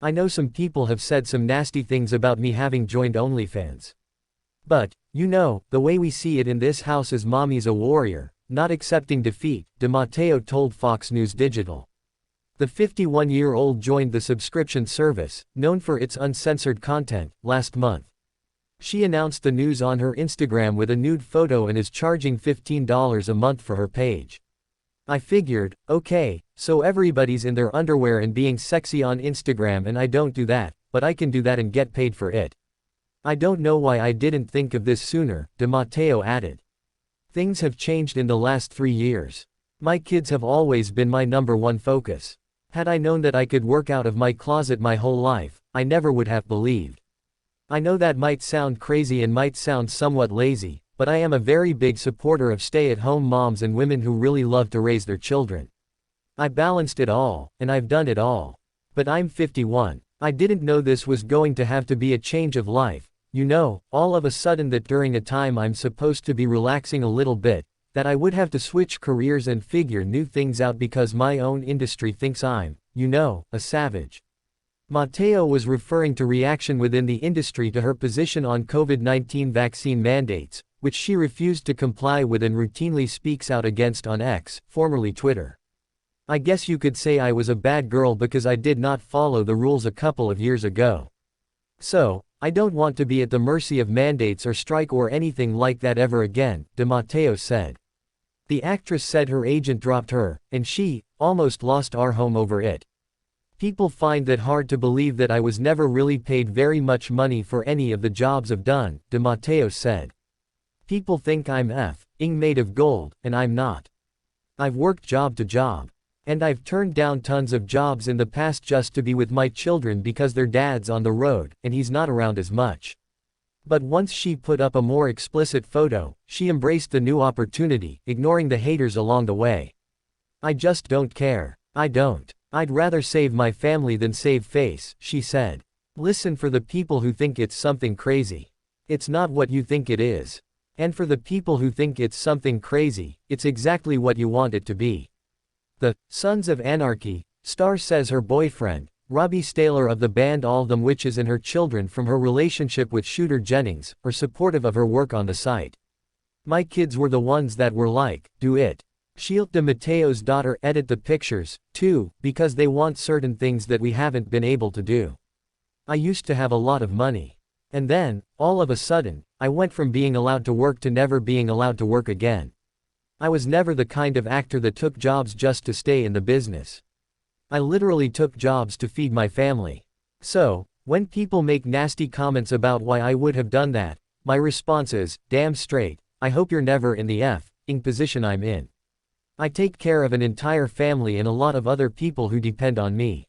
I know some people have said some nasty things about me having joined OnlyFans. But, you know, the way we see it in this house is mommy's a warrior, not accepting defeat, De Matteo told Fox News Digital. The 51-year-old joined the subscription service, known for its uncensored content, last month. She announced the news on her Instagram with a nude photo and is charging $15 a month for her page. I figured, okay, so everybody's in their underwear and being sexy on Instagram and I don't do that, but I can do that and get paid for it. I don't know why I didn't think of this sooner, De Matteo added. Things have changed in the last 3 years. My kids have always been my #1 focus. Had I known that I could work out of my closet my whole life, I never would have believed. I know that might sound crazy and might sound somewhat lazy, but I am a very big supporter of stay-at-home moms and women who really love to raise their children. I balanced it all, and I've done it all. But I'm 51. I didn't know this was going to have to be a change of life, you know, all of a sudden that during a time I'm supposed to be relaxing a little bit, that I would have to switch careers and figure new things out because my own industry thinks I'm, you know, a savage. Matteo was referring to reaction within the industry to her position on COVID-19 vaccine mandates, which she refused to comply with and routinely speaks out against on X, formerly Twitter. I guess you could say I was a bad girl because I did not follow the rules a couple of years ago. So, I don't want to be at the mercy of mandates or strike or anything like that ever again, De Matteo said. The actress said her agent dropped her, and she, almost lost our home over it. People find that hard to believe that I was never really paid very much money for any of the jobs I've done, De Matteo said. People think I'm f***ing made of gold, and I'm not. I've worked job to job. And I've turned down tons of jobs in the past just to be with my children because their dad's on the road, and he's not around as much. But once she put up a more explicit photo, she embraced the new opportunity, ignoring the haters along the way. I just don't care. I don't. I'd rather save my family than save face, she said. Listen, for the people who think it's something crazy. It's not what you think it is. And for the people who think it's something crazy, it's exactly what you want it to be. The Sons of Anarchy star says her boyfriend, Robbie Staylor of the band All Them Witches, and her children from her relationship with Shooter Jennings are supportive of her work on the site. My kids were the ones that were like, do it. She'll De Matteo's daughter edit the pictures, too, because they want certain things that we haven't been able to do. I used to have a lot of money. And then, all of a sudden, I went from being allowed to work to never being allowed to work again. I was never the kind of actor that took jobs just to stay in the business. I literally took jobs to feed my family. So, when people make nasty comments about why I would have done that, my response is, damn straight, I hope you're never in the f***ing position I'm in. I take care of an entire family and a lot of other people who depend on me.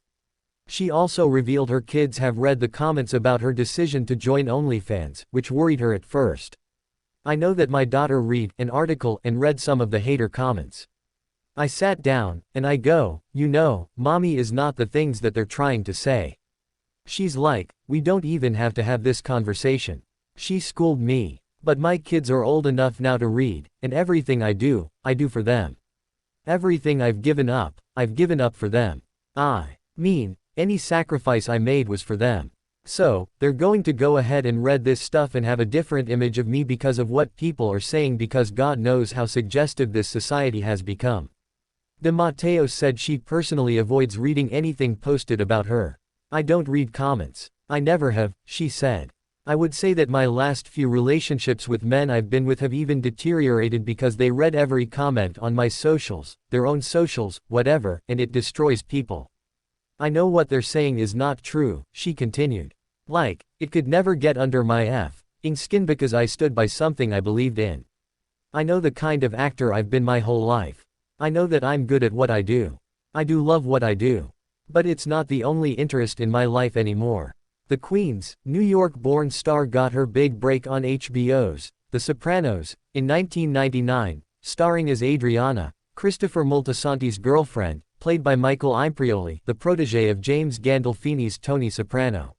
She also revealed her kids have read the comments about her decision to join OnlyFans, which worried her at first. I know that my daughter read an article and read some of the hater comments. I sat down, and I go, you know, mommy is not the things that they're trying to say. She's like, we don't even have to have this conversation. She schooled me. But my kids are old enough now to read, and everything I do for them. Everything I've given up for them. I mean, any sacrifice I made was for them. So, they're going to go ahead and read this stuff and have a different image of me because of what people are saying, because God knows how suggestive this society has become. De Matteo said she personally avoids reading anything posted about her. I don't read comments. I never have, she said. I would say that my last few relationships with men I've been with have even deteriorated because they read every comment on my socials, their own socials, whatever, and it destroys people. I know what they're saying is not true, she continued. Like, it could never get under my f***ing skin because I stood by something I believed in. I know the kind of actor I've been my whole life. I know that I'm good at what I do. I do love what I do. But it's not the only interest in my life anymore. The Queen's, New York-born star got her big break on HBO's The Sopranos, in 1999, starring as Adriana, Christopher Moltisanti's girlfriend, played by Michael Imprioli, the protégé of James Gandolfini's Tony Soprano.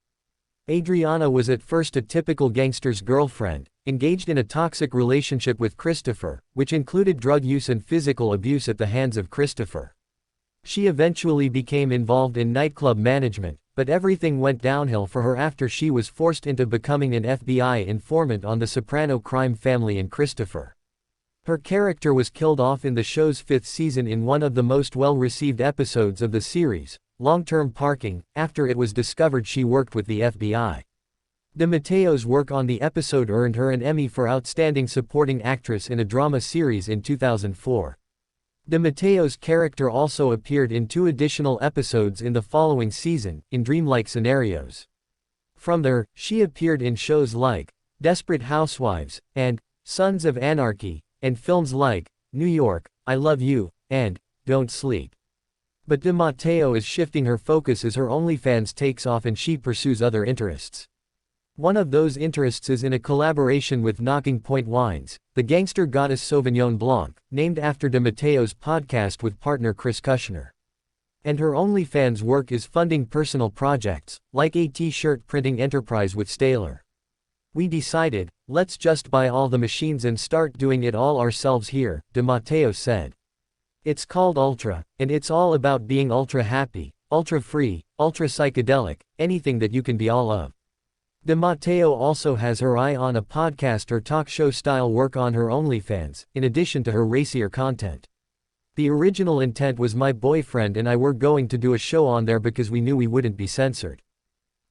Adriana was at first a typical gangster's girlfriend, engaged in a toxic relationship with Christopher, which included drug use and physical abuse at the hands of Christopher. She eventually became involved in nightclub management, but everything went downhill for her after she was forced into becoming an FBI informant on the Soprano crime family and Christopher. Her character was killed off in the show's 5th season in one of the most well-received episodes of the series, Long-Term Parking, after it was discovered she worked with the FBI. De Matteo's work on the episode earned her an Emmy for Outstanding Supporting Actress in a Drama Series in 2004. De Matteo's character also appeared in 2 additional episodes in the following season, in dreamlike scenarios. From there, she appeared in shows like Desperate Housewives and Sons of Anarchy, and films like New York, I Love You, and Don't Sleep. But De Matteo is shifting her focus as her OnlyFans takes off and she pursues other interests. One of those interests is in a collaboration with Knocking Point Wines, the gangster goddess Sauvignon Blanc, named after De Matteo's podcast with partner Chris Kushner. And her OnlyFans work is funding personal projects, like a t-shirt printing enterprise with Staler. We decided, let's just buy all the machines and start doing it all ourselves here, De Matteo said. It's called Ultra, and it's all about being ultra happy, ultra free, ultra psychedelic, anything that you can be all of. De Matteo also has her eye on a podcast or talk show style work on her OnlyFans, in addition to her racier content. The original intent was my boyfriend and I were going to do a show on there because we knew we wouldn't be censored.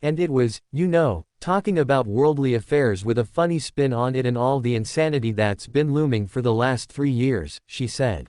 And it was, you know, talking about worldly affairs with a funny spin on it and all the insanity that's been looming for the last 3 years, she said.